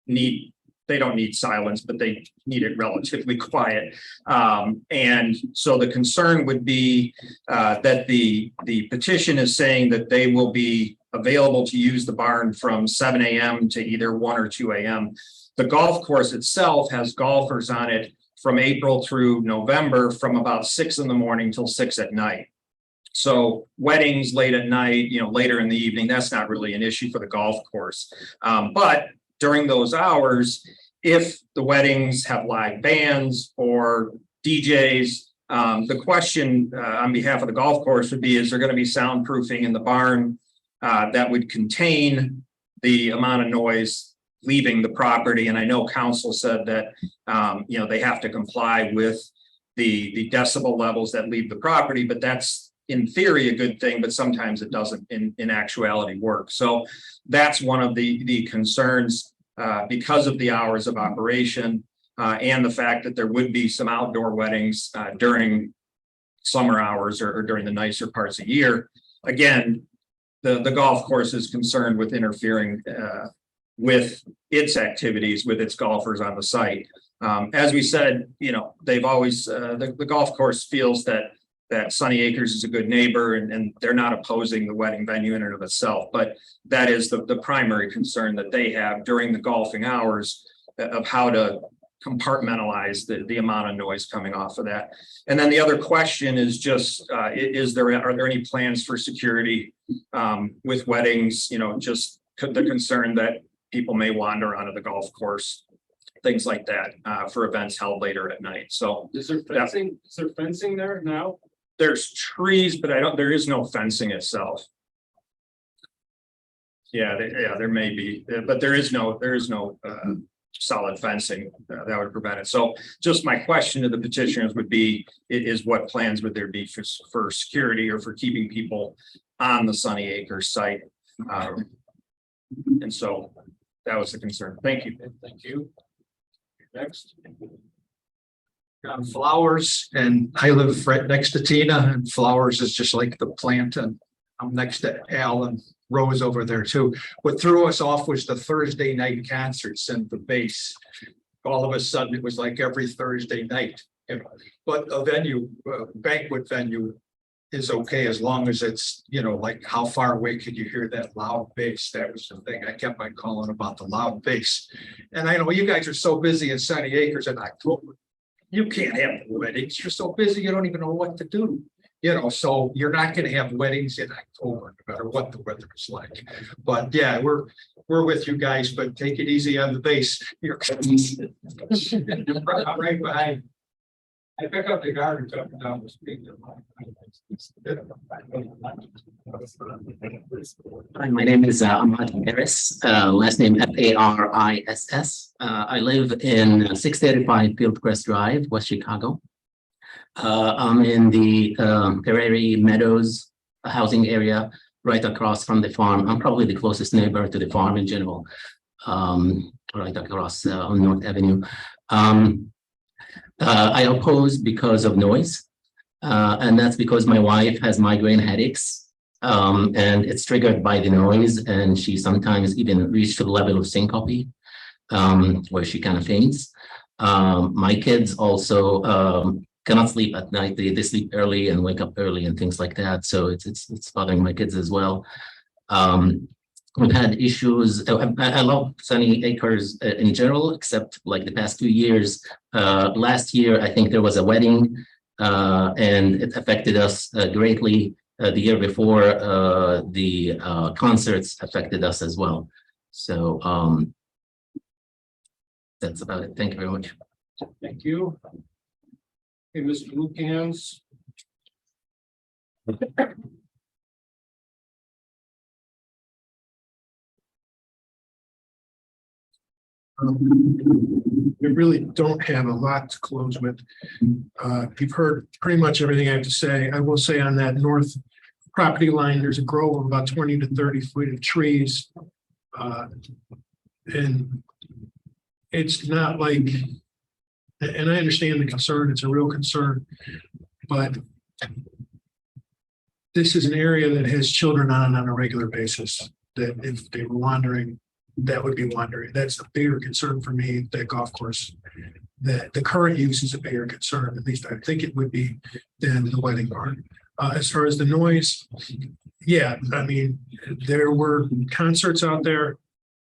S13: need they don't need silence, but they need it relatively quiet. And so the concern would be that the petition is saying that they will be available to use the barn from 7 a.m. to either 1 or 2 a.m. The golf course itself has golfers on it from April through November from about 6 in the morning till 6 at night. So weddings late at night, later in the evening, that's not really an issue for the golf course. But during those hours, if the weddings have live bands or DJs, the question on behalf of the golf course would be, is there going to be soundproofing in the barn that would contain the amount of noise leaving the property? And I know council said that, they have to comply with the decibel levels that leave the property, but that's in theory a good thing, but sometimes it doesn't in actuality work. So that's one of the concerns because of the hours of operation and the fact that there would be some outdoor weddings during summer hours or during the nicer parts of the year. Again, the golf course is concerned with interfering with its activities, with its golfers on the site. As we said, they've always, the golf course feels that Sunny Acres is a good neighbor and they're not opposing the wedding venue in and of itself, but that is the primary concern that they have during the golfing hours of how to compartmentalize the amount of noise coming off of that. And then the other question is just, are there any plans for security with weddings, just the concern that people may wander onto the golf course, things like that for events held later at night. So
S1: Is there fencing there now?
S13: there's trees, but there is no fencing itself. Yeah, there may be, but there is no solid fencing that would prevent it. So just my question to the petitioners would be, is what plans would there be for security or for keeping people on the Sunny Acres site? And so that was the concern. Thank you.
S1: Thank you. Next.
S4: Flowers, and I live right next to Tina, and Flowers is just like the plant, and I'm next to Al and Rose over there too. What threw us off was the Thursday night concerts and the base. All of a sudden, it was like every Thursday night, but a venue, banquet venue is okay as long as it's, like how far away could you hear that loud bass? That was the thing. I kept on calling about the loud bass. And I know you guys are so busy in Sunny Acres in October. You can't have weddings. You're so busy, you don't even know what to do. So you're not going to have weddings in October, no matter what the weather is like. But yeah, we're with you guys, but take it easy on the bass. You're right behind. I pick up the garbage up and down the street.
S14: Hi, my name is Ahmad Harris, last name Fariss. I live in 635 Fieldcrest Drive, West Chicago. I'm in the Prairie Meadows housing area right across from the farm. I'm probably the closest neighbor to the farm in general, right across on North Avenue. I oppose because of noise, and that's because my wife has migraine headaches, and it's triggered by the noise, and she sometimes even reaches to the level of syncope, where she kind of faints. My kids also cannot sleep at night. They sleep early and wake up early and things like that. So it's bothering my kids as well. We've had issues. I love Sunny Acres in general, except like the past 2 years. Last year, I think there was a wedding and it affected us greatly. The year before, the concerts affected us as well. So that's about it. Thank you very much.
S1: Thank you. Okay, Mr. Lukens.
S3: We really don't have a lot to close with. You've heard pretty much everything I have to say. I will say on that north property line, there's a grove of about 20 to 30 feet of trees. And it's not like, and I understand the concern, it's a real concern, but this is an area that has children on a regular basis, that if they were wandering that would be wondering. That's a bigger concern for me, that golf course. That the current use is a bigger concern, at least I think it would be, than the wedding barn. As far as the noise, yeah, I mean, there were concerts out there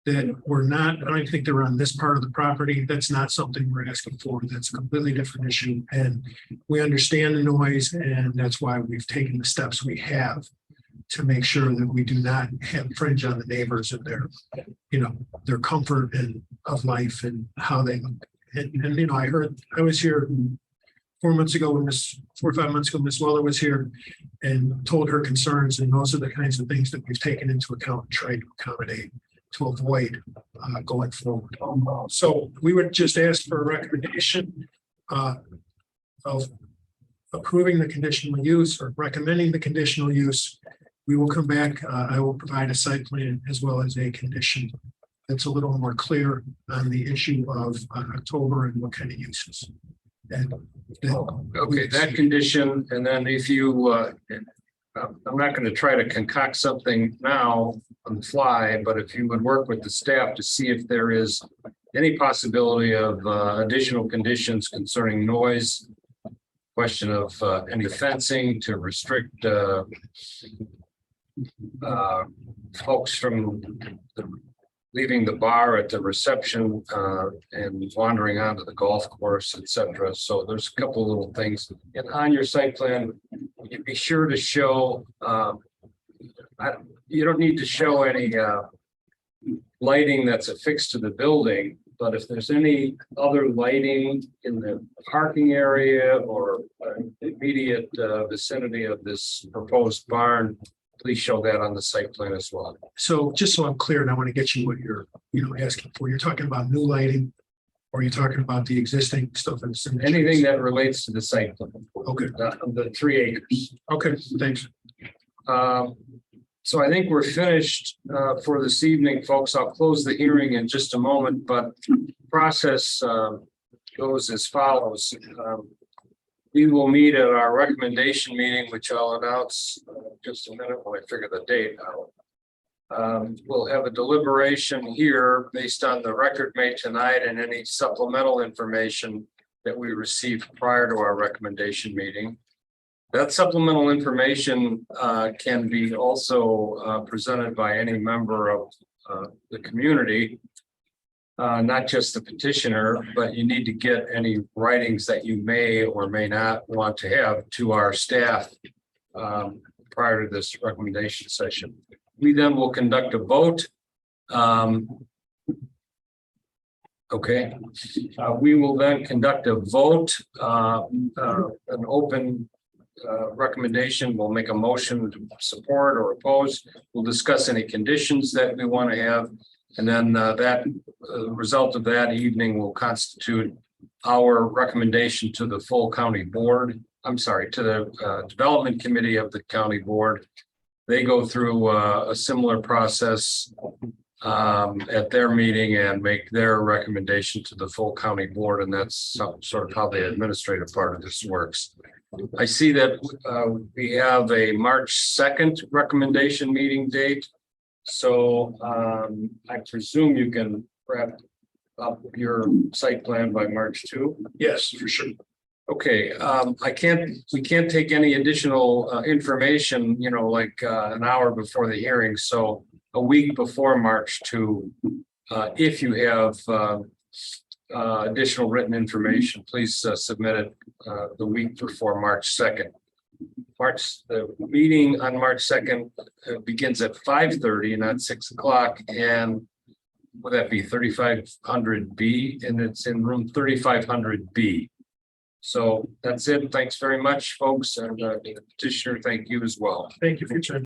S3: that were not, I don't even think they were on this part of the property. That's not something we're asking for. That's a completely different issue. And we understand the noise, and that's why we've taken the steps we have to make sure that we do not infringe on the neighbors and their, you know, their comfort and of life and how they, and you know, I was here 4 months ago when 4 or 5 months ago, Miss Weller was here and told her concerns, and those are the kinds of things that we've taken into account and tried to accommodate to avoid going forward. So we would just ask for a recommendation of approving the conditional use or recommending the conditional use. We will come back. I will provide a site plan as well as a condition that's a little more clear on the issue of October and what kind of uses. And
S1: Okay, that condition, and then if you, I'm not going to try to concoct something now on the fly, but if you would work with the staff to see if there is any possibility of additional conditions concerning noise, question of any fencing to restrict folks from leaving the bar at the reception and wandering onto the golf course, etc. So there's a couple of little things. And on your site plan, you be sure to show, you don't need to show any lighting that's affixed to the building, but if there's any other lighting in the parking area or immediate vicinity of this proposed barn, please show that on the site plan as well.
S3: so just so I'm clear, and I want to get you what you're, asking for. You're talking about new lighting, or you're talking about the existing stuff in the
S1: Anything that relates to the site plan.
S3: Okay.
S1: The 3 acres.
S3: Okay, thanks.
S1: So I think we're finished for this evening, folks. I'll close the hearing in just a moment, but process goes as follows. We will meet at our recommendation meeting, which I'll announce just a minute when I figure the date out. We'll have a deliberation here based on the record made tonight and any supplemental information that we received prior to our recommendation meeting. That supplemental information can be also presented by any member of the community. Not just the petitioner, but you need to get any writings that you may or may not want to have to our staff prior to this recommendation session. We then will conduct a vote. Okay, we will then conduct a vote, an open recommendation. We'll make a motion to support or oppose. We'll discuss any conditions that we want to have. And then that result of that evening will constitute our recommendation to the full county board. I'm sorry, to the development committee of the county board. They go through a similar process at their meeting and make their recommendation to the full county board. And that's sort of how the administrative part of this works. I see that we have a March 2nd recommendation meeting date. So I presume you can wrap up your site plan by March 2.
S3: Yes, for sure.
S1: Okay, we can't take any additional information, like an hour before the hearing. So a week before March 2, if you have additional written information, please submit it the week before March 2nd. The meeting on March 2nd begins at 5:30, not 6 o'clock, and would that be 3500B? And it's in room 3500B. So that's it. Thanks very much, folks, and petitioner, thank you as well.
S3: Thank you for your time.